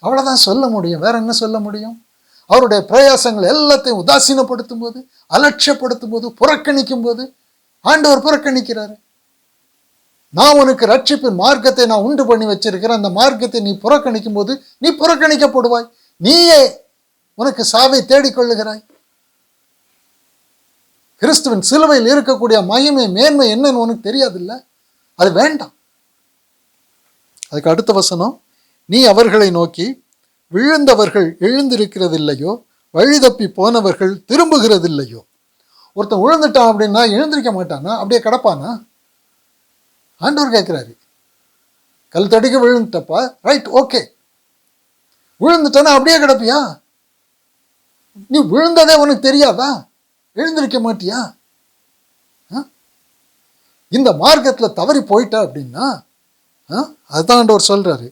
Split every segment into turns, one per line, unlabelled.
அவ்வளோதான் சொல்ல முடியும். வேற என்ன சொல்ல முடியும்? அவருடைய பிரயாசங்கள் எல்லாத்தையும் உதாசீனப்படுத்தும் போது, அலட்சியப்படுத்தும் போது, புறக்கணிக்கும் போது ஆண்டவர் புறக்கணிக்கிறாரு. நான் உனக்கு ரட்சிப்பின் மார்க்கத்தை நான் உண்டு பண்ணி வச்சிருக்கிறேன், அந்த மார்க்கத்தை நீ புறக்கணிக்கும் போது நீ புறக்கணிக்கப்படுவாய். நீயே உனக்கு சாவை தேடிக்கொள்ளுகிறாய். கிறிஸ்துவின் சிலுவையில் இருக்கக்கூடிய மகிமை மேன்மை என்னன்னு உனக்கு தெரியாதுல்ல? அது வேண்டாம். அதுக்கு அடுத்த வசனம், நீ அவர்களை நோக்கி, விழுந்தவர்கள் எழுந்திருக்கிறதில்லையோ, வழி தப்பி போனவர்கள் திரும்புகிறதில்லையோ. ஒருத்தன் விழுந்துட்டான் அப்படின்னா எழுந்திருக்க மாட்டானா? அப்படியே கிடப்பானா? ஆண்டவர் கேட்கிறாரு. கல் தடிக்க விழுந்துட்டப்பா, ரைட், ஓகே. விழுந்துட்டானா அப்படியே கிடப்பியா? நீ விழுந்ததே உனக்கு தெரியாதா? எழுந்திருக்க மாட்டியா? இந்த மார்க்கத்தில் தவறி போயிட்ட அப்படின்னா அதுதான் ஆண்டவர் சொல்றாரு,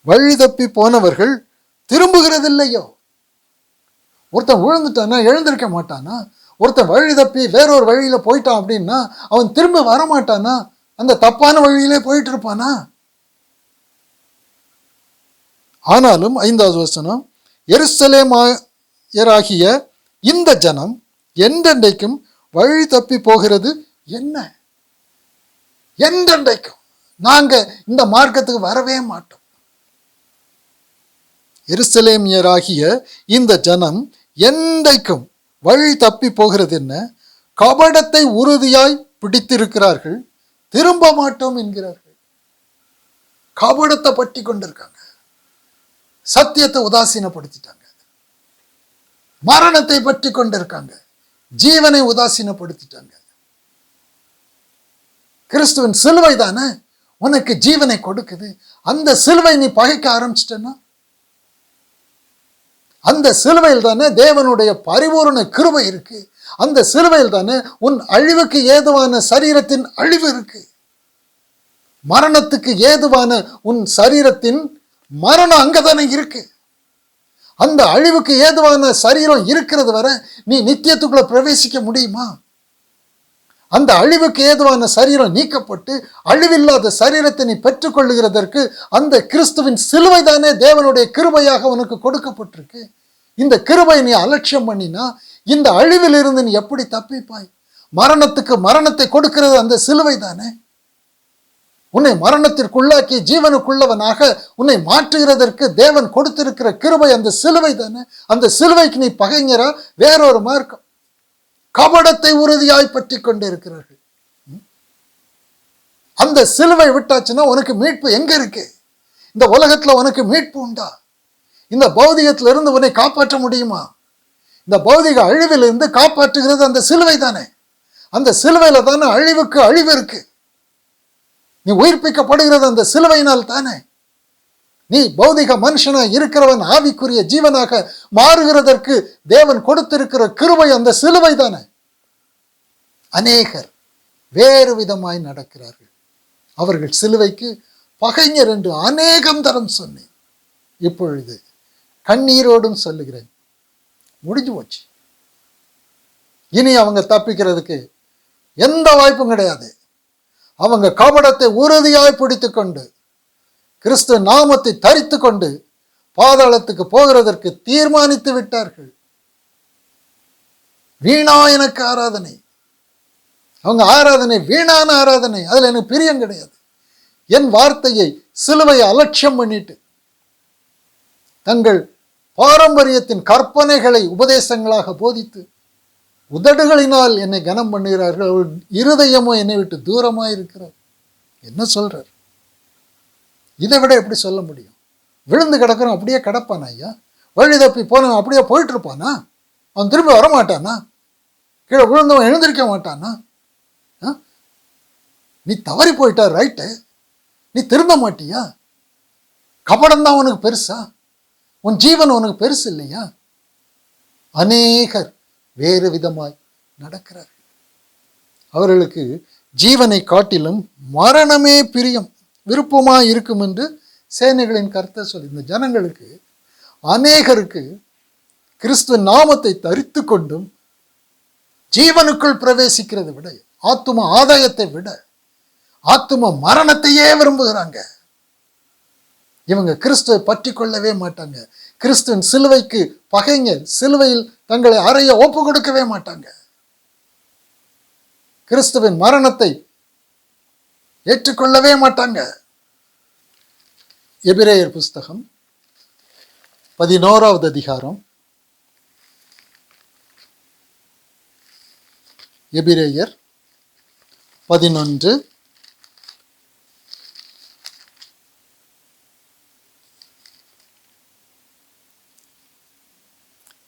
வழி தப்பி போனவர்கள் திரும்புகிறதில்லையோ. ஒருத்தன் விழுந்துட்டானா எழுந்திருக்க மாட்டானா? ஒருத்தன் வழி தப்பி வேறொரு வழியில போயிட்டான் அப்படின்னா அவன் திரும்ப வரமாட்டானா? அந்த தப்பான வழியிலே போயிட்டு இருப்பானா? ஆனாலும் 5வது வசனம், எருசலேமாயராகிய இந்த ஜனம் என்றென்றைக்கும் வழி தப்பி போகிறது என்ன? என்றென்றைக்கும் நாங்க இந்த மார்க்கத்துக்கு வரவே மாட்டோம். எருசலேமியராகிய இந்த ஜனம் என்றைக்கும் வழி தப்பி போகிறது என்ன? கபடத்தை உறுதியாய் பிடித்திருக்கிறார்கள், திரும்ப மாட்டோம் என்கிறார்கள். கபடத்தை பற்றி கொண்டிருக்காங்க, சத்தியத்தை உதாசீனப்படுத்திட்டாங்க, மரணத்தை பற்றி கொண்டிருக்காங்க, ஜீவனை உதாசீனப்படுத்திட்டாங்க. கிறிஸ்துவின் சிலுவை தானே உனக்கு ஜீவனை கொடுக்குது. அந்த சிலுவை நீ பகைக்க ஆரம்பிச்சிட்டனா, அந்த சிலுவையில் தானே தேவனுடைய பரிபூரண கிருபை இருக்கு. அந்த சிலுவையில் தானே உன் அழிவுக்கு ஏதுவான சரீரத்தின் அழிவு இருக்கு. மரணத்துக்கு ஏதுவான உன் சரீரத்தின் மரணம் அங்கதானே இருக்கு. அந்த அழிவுக்கு ஏதுவான சரீரம் இருக்கிறது வரை நீ நித்தியத்துக்குள்ள பிரவேசிக்க முடியுமா? அந்த அழிவுக்கு ஏதுவான சரீரம் நீக்கப்பட்டு அழிவில்லாத சரீரத்தை நீ பெற்றுக்கொள்ளுகிறதற்கு அந்த கிறிஸ்துவின் சிலுவை தானே தேவனுடைய கிருபையாக உனக்கு கொடுக்கப்பட்டிருக்கு. இந்த கிருபை நீ அலட்சியம் பண்ணினா இந்த அழிவில் இருந்து நீ எப்படி தப்பிப்பாய்? மரணத்துக்கு மரணத்தை கொடுக்கிறது அந்த சிலுவை தானே. உன்னை மரணத்திற்குள்ளாக்கி ஜீவனுக்குள்ளவனாக உன்னை மாற்றுகிறதற்கு தேவன் கொடுத்திருக்கிற கிருபை அந்த சிலுவை தானே. அந்த சிலுவைக்கு நீ பகைஞரா? வேறொரு மார்க்கம், கபடத்தை உறுதியாய் பற்றி கொண்டு இருக்கிறார்கள். அந்த சிலுவை விட்டாச்சுன்னா உனக்கு மீட்பு எங்க இருக்கு? இந்த உலகத்துல உனக்கு மீட்பு உண்டா? இந்த பௌதிகத்திலிருந்து உன்னை காப்பாற்ற முடியுமா? இந்த பௌதிக அழிவிலிருந்து காப்பாற்றுகிறது அந்த சிலுவை தானே. அந்த சிலுவையில தானே அழிவுக்கு அழிவு இருக்கு. நீ உயிர்ப்பிக்கப்படுகிறது அந்த சிலுவையினால் தானே. நீ பௌதிக மனுஷனா இருக்கிறவன் ஆவிக்குரிய ஜீவனாக மாறுகிறதற்கு தேவன் கொடுத்திருக்கிற கிருபை அந்த சிலுவை தானே. அநேகர் வேறு விதமாய் நடக்கிறார்கள். அவர்கள் சிலுவைக்கு பகைஞர் என்று அநேகம் தரம் சொன்னேன். இப்பொழுது கண்ணீரோடும் சொல்லுகிறேன், முடிஞ்சு போச்சு. இனி அவங்க தப்பிக்கிறதுக்கு எந்த வாய்ப்பும் கிடையாது. அவங்க கபடத்தை உறுதியாய் பிடித்து கொண்டு கிறிஸ்து நாமத்தை தரித்து கொண்டு பாதாளத்துக்கு போகிறதற்கு தீர்மானித்து விட்டார்கள். வீணா எனக்கு ஆராதனை, அவங்க ஆராதனை வீணான ஆராதனை, அதுல எனக்கு பிரியம் கிடையாது. என் வார்த்தையை சிலுவையை அலட்சியம் பண்ணிட்டு தங்கள் பாரம்பரியத்தின் கற்பனைகளை உபதேசங்களாக போதித்து உதடுகளினால் என்னை கனம் பண்ணுகிறார்கள், இருதயமோ என்னை விட்டு தூரமாக இருக்கிறார். என்ன சொல்றார்? இதை விட எப்படி சொல்ல முடியும்? விழுந்து கிடக்கிறோம் அப்படியே கிடப்பானா ஐயா? வழி தப்பி போனவன் அப்படியே போயிட்டு இருப்பானா? அவன் திரும்பி வரமாட்டானா? கீழே விழுந்தவன் எழுந்திருக்க மாட்டானா? நீ தவறி போயிட்டா ரைட்டு, நீ திரும்ப மாட்டியா? கபடம் தான் உனக்கு பெருசா? உன் ஜீவன் உனக்கு பெருசு இல்லையா? அநேகர் வேறு விதமாய் நடக்கிறார்கள். அவர்களுக்கு ஜீவனை காட்டிலும் மரணமே பிரியம் விருப்பமாய் இருக்கும் என்று சேனைகளின் கர்த்தர் சொல்லி, இந்த ஜனங்களுக்கு அநேகருக்கு கிறிஸ்துவ நாமத்தை தரித்து கொண்டும் ஜீவனுக்குள் பிரவேசிக்கிறதை விட, ஆத்தும ஆதாயத்தை விட ஆத்தும மரணத்தையே விரும்புகிறாங்க. இவங்க கிறிஸ்துவை பற்றி கொள்ளவே மாட்டாங்க. கிறிஸ்துவின் சிலுவைக்கு பகைஞர், சிலுவையில் தங்களை அறைய ஒப்பு கொடுக்கவே மாட்டாங்க. கிறிஸ்துவின் மரணத்தை ஏற்றுக்கொள்ளவே மாட்டாங்க. எபிரேயர் புஸ்தகம் 11வது அதிகாரம், எபிரேயர் 11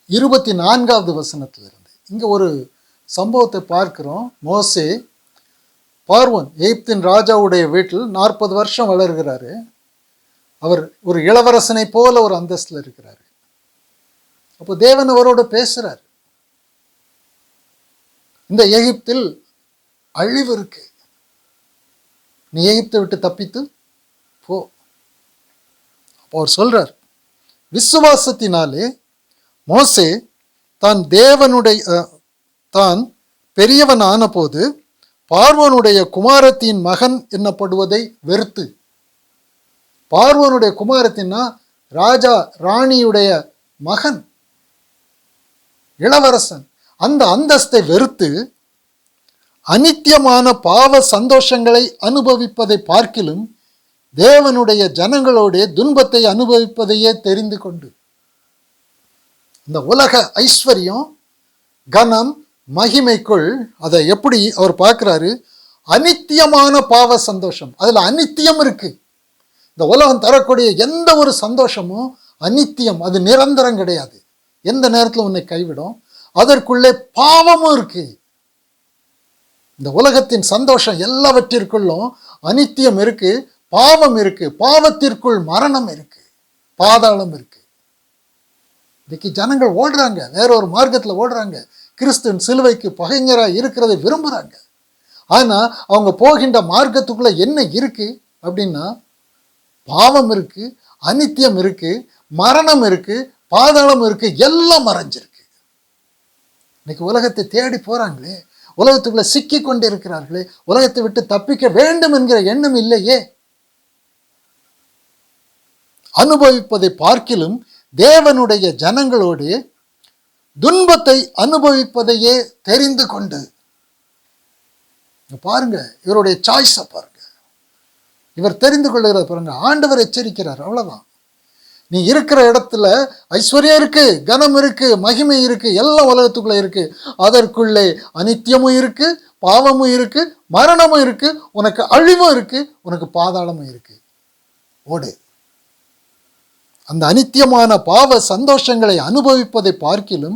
24வது வசனத்திலிருந்து இங்க ஒரு சம்பவத்தை பார்க்கிறோம். மோசே பார்வோன் எகிப்தின் ராஜாவுடைய வீட்டில் 40 வருஷம் வளர்கிறாரு. அவர் ஒரு இளவரசனை போல ஒரு அந்தஸ்தில் இருக்கிறாரு. அப்போ தேவன் அவரோடு பேசுறார். இந்த எகிப்தில் அழிவு இருக்கு, நீ எகிப்தை விட்டு தப்பித்து போ. அப்போ அவர் சொல்றார், விசுவாசத்தினாலே மோசே தான் பெரியவன் ஆன போது பார்வோனுடைய குமாரத்தின் மகன் என்னப்படுவதை வெறுத்து, பார்வோனுடைய குமாரத்தின்னா ராஜா ராணியுடைய மகன், இளவரசன், அந்த அந்தஸ்தை வெறுத்து அநித்தியமான பாவ சந்தோஷங்களை அனுபவிப்பதை பார்க்கிலும் தேவனுடைய ஜனங்களுடைய துன்பத்தை அனுபவிப்பதையே தெரிந்து கொண்டு, இந்த உலக ஐஸ்வர்யம், கனம், மகிமைக்குள் அதை எப்படி அவர் பார்க்கிறாரு? அநித்தியமான பாவ சந்தோஷம். அதுல அநித்தியம் இருக்கு. இந்த உலகம் தரக்கூடிய எந்த ஒரு சந்தோஷமும் அநித்தியம், அது நிரந்தரம் கிடையாது. எந்த நேரத்தில் உன்னை கைவிடும். அதற்குள்ளே பாவமும் இருக்கு. இந்த உலகத்தின் சந்தோஷம் எல்லாவற்றிற்குள்ளும் அநித்தியம் இருக்கு, பாவம் இருக்கு. பாவத்திற்குள் மரணம் இருக்கு, பாதாளம் இருக்கு. இன்னைக்கு ஜனங்கள் ஓடுறாங்க, வேற ஒரு மார்க்கத்தில் ஓடுறாங்க. கிறிஸ்துவின் சிலுவைக்கு பகைஞராக இருக்கிறதை விரும்புகிறாங்க. ஆனால் அவங்க போகின்ற மார்க்கத்துக்குள்ள என்ன இருக்கு அப்படின்னா, பாவம் இருக்கு, அநித்தியம் இருக்கு, மரணம் இருக்கு, பாதாளம் இருக்கு, எல்லாம் மறைஞ்சிருக்கு. இன்னைக்கு உலகத்தை தேடி போறாங்களே, உலகத்துக்குள்ள சிக்கி கொண்டு இருக்கிறார்களே, உலகத்தை விட்டு தப்பிக்க வேண்டும் என்கிற எண்ணம் இல்லையே. அனுபவிப்பதை பார்க்கிலும் தேவனுடைய ஜனங்களோடு துன்பத்தை அனுபவிப்பதையே தெரிந்து கொண்டு, பாருங்க இவருடைய சாய்ஸை பாருங்க, இவர் தெரிந்து கொள்ளுகிறத பாருங்க. ஆண்டவர் எச்சரிக்கிறார், அவ்வளவுதான். நீ இருக்கிற இடத்துல ஐஸ்வர்யம் இருக்கு, கனம் இருக்கு, மகிமை இருக்கு, எல்லாம் உலகத்துக்குள்ள இருக்கு. அதற்குள்ளே அநித்தியமும் இருக்கு, பாவமும் இருக்கு, மரணமும் இருக்கு, உனக்கு அழிவும் இருக்கு, உனக்கு பாதாளமும் இருக்கு. ஓடு. அந்த அநித்தியமான பாவ சந்தோஷங்களை அனுபவிப்பதை பார்க்கிலும்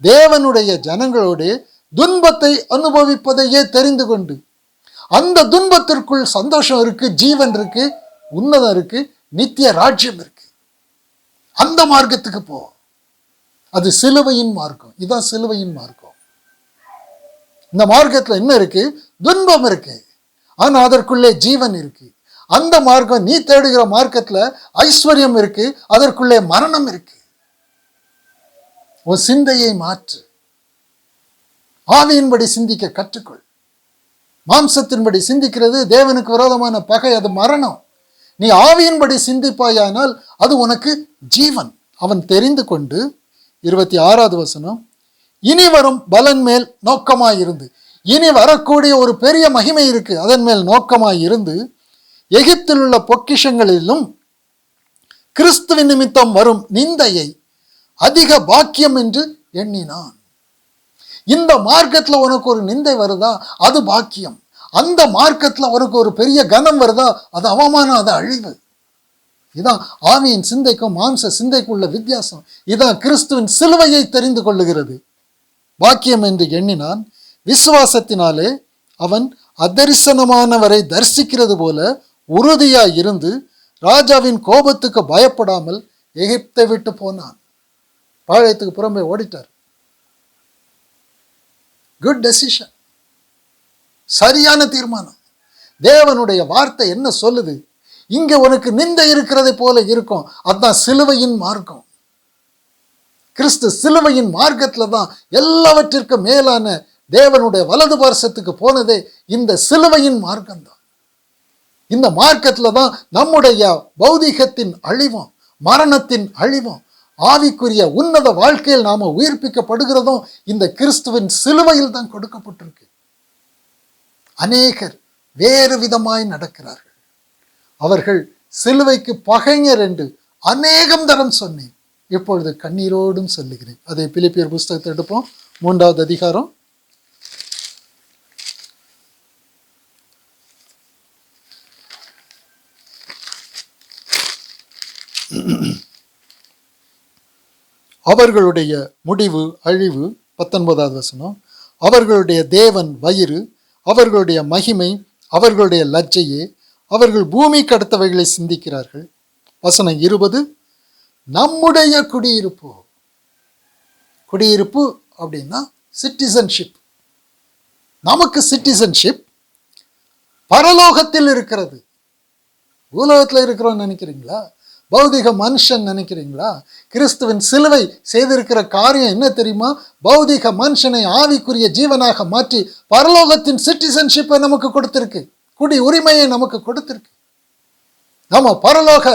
தேவனுடைய ஜனங்களோடு துன்பத்தை அனுபவிப்பதையே தெரிந்து கொண்டு, அந்த துன்பத்திற்குள் சந்தோஷம் இருக்கு, ஜீவன் இருக்கு, உன்னதம் இருக்கு, நித்திய ராஜ்யம் இருக்கு. அந்த மார்க்கத்துக்கு போ. அது சிலுவையின் மார்க்கம். இதுதான் சிலுவையின் மார்க்கம். இந்த மார்க்கத்துல என்ன இருக்கு? துன்பம் இருக்கு, ஆனா அதற்குள்ளே ஜீவன் இருக்கு. அந்த மார்க்கம், நீ தேடுகிற மார்க்கத்துல ஐஸ்வர்யம் இருக்கு, அதற்குள்ளே மரணம் இருக்கு. உன் சிந்தையை மாற்று. ஆவியின்படி சிந்திக்க கற்றுக்கொள். மாம்சத்தின்படி சிந்திக்கிறது தேவனுக்கு விரோதமான பகை, அது மரணம். நீ ஆவியின்படி சிந்திப்பாயானால் அது உனக்கு ஜீவன். அவன் தெரிந்து கொண்டு 26வது வசனம், இனி வரும் பலன் மேல் நோக்கமாயிருந்து, இனி வரக்கூடிய ஒரு பெரிய மகிமை இருக்கு, அதன் மேல் நோக்கமாயிருந்து எகிப்தில் உள்ள பொக்கிஷங்களிலும் கிறிஸ்துவின் நிமித்தம் வரும் நிந்தையை அதிக பாக்கியம் என்று எண்ணினான். இந்த மார்க்கத்துல உனக்கு ஒரு நிந்தை வருதா, அது பாக்கியம். அந்த மார்க்கத்துல உனக்கு ஒரு பெரிய கனம் வருதா, அது அவமானம், அது அழிவு. இதான் ஆவியின் சிந்தைக்கும் மாம்ச சிந்தைக்கும் உள்ள வித்தியாசம். இதான் கிறிஸ்துவின் சிலுவையை தெரிந்து கொள்ளுகிறது. பாக்கியம் என்று எண்ணினான். விசுவாசத்தினாலே அவன் அதரிசனமானவரை தரிசிக்கிறது போல உறுதியாய் இருந்து ராஜாவின் கோபத்துக்கு பயப்படாமல் எகிப்தை விட்டு போனான். பாளையத்துக்கு புறம்பே ஓடிட்டார். குட் டெசிஷன், சரியான தீர்மானம். தேவனுடைய வார்த்தை என்ன சொல்லுது? இங்க உனக்கு நிந்தை இருக்கிறதை போல இருக்கும், அதுதான் சிலுவையின் மார்க்கம். கிறிஸ்து சிலுவையின் மார்க்கத்துல தான் எல்லாவற்றிற்கும் மேலான தேவனுடைய வலது பார்சத்துக்கு போனதே இந்த சிலுவையின் மார்க்கம் தான். இந்த மார்க்கத்தில் தான் நம்முடைய பௌதிகத்தின் அழிவும் மரணத்தின் அழிவும் ஆவிக்குரிய உன்னத வாழ்க்கையில் நாம உயிர்ப்பிக்கப்படுகிறதும் இந்த கிறிஸ்துவின் சிலுவையில் தான் கொடுக்கப்பட்டிருக்கு. அநேகர் வேறு விதமாய் நடக்கிறார்கள். அவர்கள் சிலுவைக்கு பகைஞர் என்று அநேகம் தரம் சொன்னேன், இப்பொழுது கண்ணீரோடும் சொல்லுகிறேன். அதை பிலிப்பியர் புஸ்தகத்தை எடுப்போம், 3வது அதிகாரம். அவர்களுடைய முடிவு அழிவு, 19வது வசனம். அவர்களுடைய தேவன் வயிறு, அவர்களுடைய மகிமை அவர்களுடைய லஜ்ஜையே, அவர்கள் பூமிக்கு அடுத்தவைகளை சிந்திக்கிறார்கள். வசனம் 20, நம்முடைய குடியிருப்பு. குடியிருப்பு அப்படின்னா சிட்டிசன்ஷிப். நமக்கு சிட்டிசன்ஷிப் பரலோகத்தில் இருக்கிறது. பூலோகத்தில் இருக்கிறோம் நினைக்கிறீங்களா? பௌதிக மனுஷன் நினைக்கிறீங்களா? கிறிஸ்துவின் சிலுவை செய்திருக்கிற காரியம் என்ன தெரியுமா? பௌதிக மனுஷனை ஆவிக்குரிய ஜீவனாக மாற்றி பரலோகத்தின் சிட்டிசன்ஷிப்பை நமக்கு கொடுத்திருக்கு, குடி உரிமையை நமக்கு கொடுத்திருக்கு. நம்ம பரலோக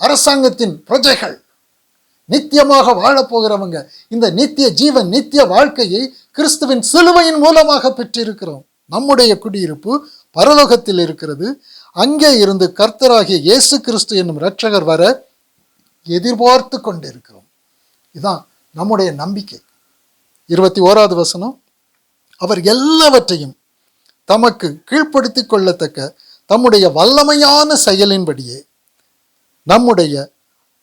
அரசாங்கத்தின் பிரஜைகள், நித்தியமாக வாழப்போகிறவங்க. இந்த நித்திய ஜீவன், நித்திய வாழ்க்கையை கிறிஸ்துவின் சிலுவையின் மூலமாக பெற்றிருக்கிறோம். நம்முடைய குடியிருப்பு பரலோகத்தில் இருக்கிறது. அங்கே இருந்து கர்த்தராகிய இயேசு கிறிஸ்து என்னும் இரட்சகர் வர எதிர்பார்த்து கொண்டிருக்கிறோம். இதுதான் நம்முடைய நம்பிக்கை. 21வது வசனம். அவர் எல்லாவற்றையும் தமக்கு கீழ்ப்படுத்தி கொள்ளத்தக்க தம்முடைய வல்லமையான செயலின்படியே நம்முடைய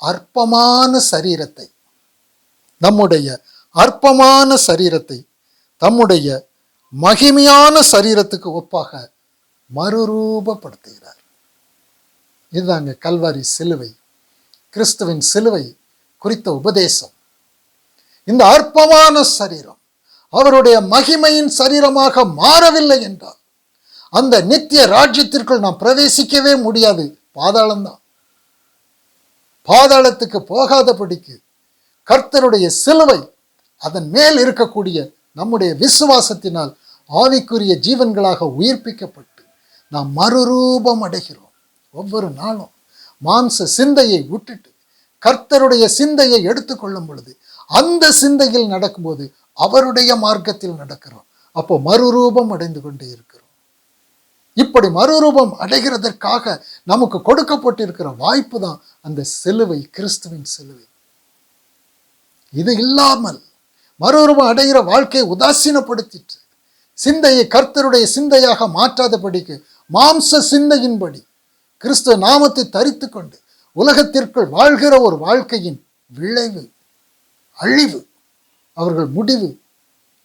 அற்பமான சரீரத்தை தம்முடைய மகிமையான சரீரத்துக்கு ஒப்பாக மறுரூபப்படுத்துகிறார். இதுதாங்க கல்வாரி சிலுவை, கிறிஸ்துவின் சிலுவை குறித்த உபதேசம். இந்த அற்பமான சரீரம் அவருடைய மகிமையின் சரீரமாக மாறவில்லை என்றால் அந்த நித்திய ராஜ்யத்திற்குள் நாம் பிரவேசிக்கவே முடியாது. பாதாளம்தான். பாதாளத்துக்கு போகாதபடிக்கு கர்த்தருடைய சிலுவை, அதன் மேல் இருக்கக்கூடிய நம்முடைய விசுவாசத்தினால் ஆவிக்குரிய ஜீவன்களாக உயிர்ப்பிக்கப்பட்டு நாம் மறுரூபம் அடைகிறோம். ஒவ்வொரு நாளும் மாம்ச சிந்தையை விட்டுட்டு கர்த்தருடைய சிந்தையை எடுத்துக்கொள்ளும் பொழுது, அந்த சிந்தையில் நடக்கும்போது அவருடைய மார்க்கத்தில் நடக்கிறோம். அப்போ மறுரூபம் அடைந்து கொண்டே இருக்கிறோம். இப்படி மறுரூபம் அடைகிறதற்காக நமக்கு கொடுக்கப்பட்டிருக்கிற வாய்ப்பு தான் அந்த சிலுவை, கிறிஸ்துவின் சிலுவை. இது இல்லாமல் மறுரூபம் அடைகிற வாழ்க்கையை உதாசீனப்படுத்திட்டு சிந்தையை கர்த்தருடைய சிந்தையாக மாற்றாதபடிக்கு மாம்ச சிந்தையின்படி கிறிஸ்துவ நாமத்தை தரித்து கொண்டு உலகத்திற்குள் வாழ்கிற ஒரு வாழ்க்கையின் விளைவு அழிவு. அவர்கள் முடிவு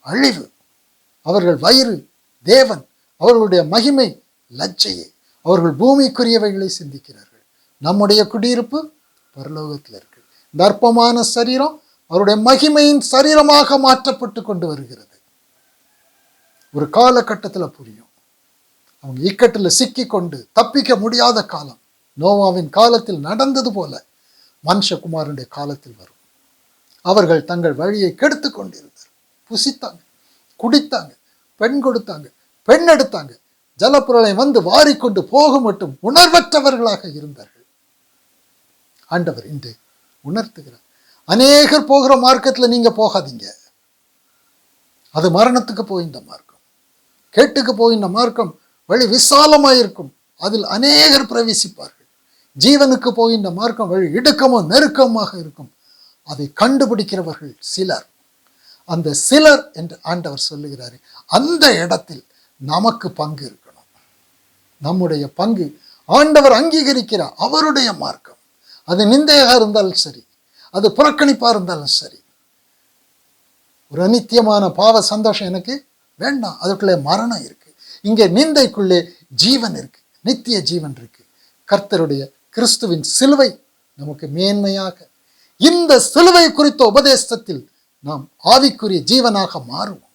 அழிவு. அவர்கள் வயிறு தேவன், அவர்களுடைய மகிமை லஜ்ஜையே. அவர்கள் பூமிக்குரியவைகளை சிந்திக்கிறார்கள். நம்முடைய குடியிருப்பு பரலோகத்தில் இருக்கு. இந்த அற்பமான சரீரம் அவருடைய மகிமையின் சரீரமாக மாற்றப்பட்டு கொண்டு வருகிறது. ஒரு காலகட்டத்தில் புரியும். அவங்க இக்கட்டில் சிக்கி கொண்டு தப்பிக்க முடியாத காலம் நோவாவின் காலத்தில் நடந்தது போல மனுஷகுமாரனுடைய காலத்தில் வரும். அவர்கள் தங்கள் வழியை கெடுத்து கொண்டிருந்தார். புசித்தாங்க, குடித்தாங்க, பெண் கொடுத்தாங்க, பெண் எடுத்தாங்க, ஜலப்புரளை வந்து வாரிக்கொண்டு போக மட்டும் உணர்வற்றவர்களாக இருந்தார்கள். ஆண்டவர் இன்று உணர்த்துகிறார். அநேகர் போகிற மார்க்கத்தில் நீங்க போகாதீங்க. அது மரணத்துக்கு போகின்ற மார்க்கம், கேட்டுக்கு போகின்ற மார்க்கம். வழி விசாலமாயிருக்கும், அதில் அநேகர் பிரவேசிப்பார்கள். ஜீவனுக்கு போகின்ற மார்க்கம் வழி இடுக்கமும் நெருக்கமாக இருக்கும். அதை கண்டுபிடிக்கிறவர்கள் சிலர். அந்த சிலர் என்று ஆண்டவர் சொல்லுகிறாரு. அந்த இடத்தில் நமக்கு பங்கு இருக்கணும். நம்முடைய பங்கு ஆண்டவர் அங்கீகரிக்கிறார். அவருடைய மார்க்கம், அது நிந்தையாக இருந்தாலும் சரி, அது புறக்கணிப்பா இருந்தாலும் சரி. ஒரு அநித்தியமான பாவ சந்தோஷம் எனக்கு வேண்டாம். அதுக்குள்ளே மரணம் இருக்கு. இங்கே நிந்தைக்குள்ளே ஜீவன் இருக்கு, நித்திய ஜீவன் இருக்கு. கர்த்தருடைய கிறிஸ்துவின் சிலுவை நமக்கு மேன்மையாக, இந்த சிலுவை குறித்த உபதேசத்தில் நாம் ஆவிக்குரிய ஜீவனாக மாறுவோம்.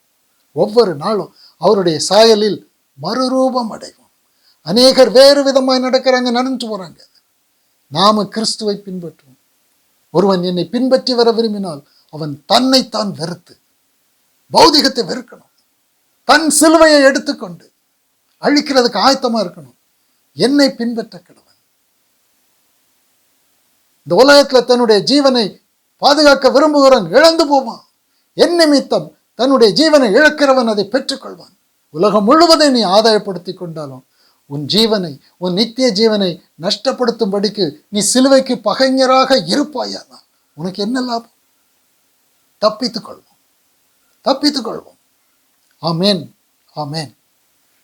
ஒவ்வொரு நாளும் அவருடைய சாயலில் மறுரூபம் அடைவோம். அநேகர் வேறு விதமாய் நடக்கிறாங்க, நடந்து போறாங்க. நாம கிறிஸ்துவை பின்பற்றுவோம். ஒருவன் என்னை பின்பற்றி வர விரும்பினால் அவன் தன்னைத்தான் வெறுத்து, பௌதிகத்தை வெறுக்கணும். தன் சிலுவையை எடுத்துக்கொண்டு அழிக்கிறதுக்கு ஆயத்தமா இருக்கணும். என்னை பின்பற்ற கடவன். இந்த உலகத்துல தன்னுடைய ஜீவனை பாதுகாக்க விரும்புகிறவன் இழந்து போவான். என் நிமித்தம் தன்னுடைய ஜீவனை இழக்கிறவன் அதை பெற்றுக்கொள்வான். உலகம் முழுவதை நீ ஆதாயப்படுத்தி கொண்டாலும் உன் ஜீவனை, உன் நித்திய ஜீவனை நஷ்டப்படுத்தும்படிக்கு நீ சிலுவைக்கு பகைஞராக இருப்பாயாதான் உனக்கு என்ன லாபம்? தப்பித்துக் கொள்வோம். ஆமேன், ஆமேன்.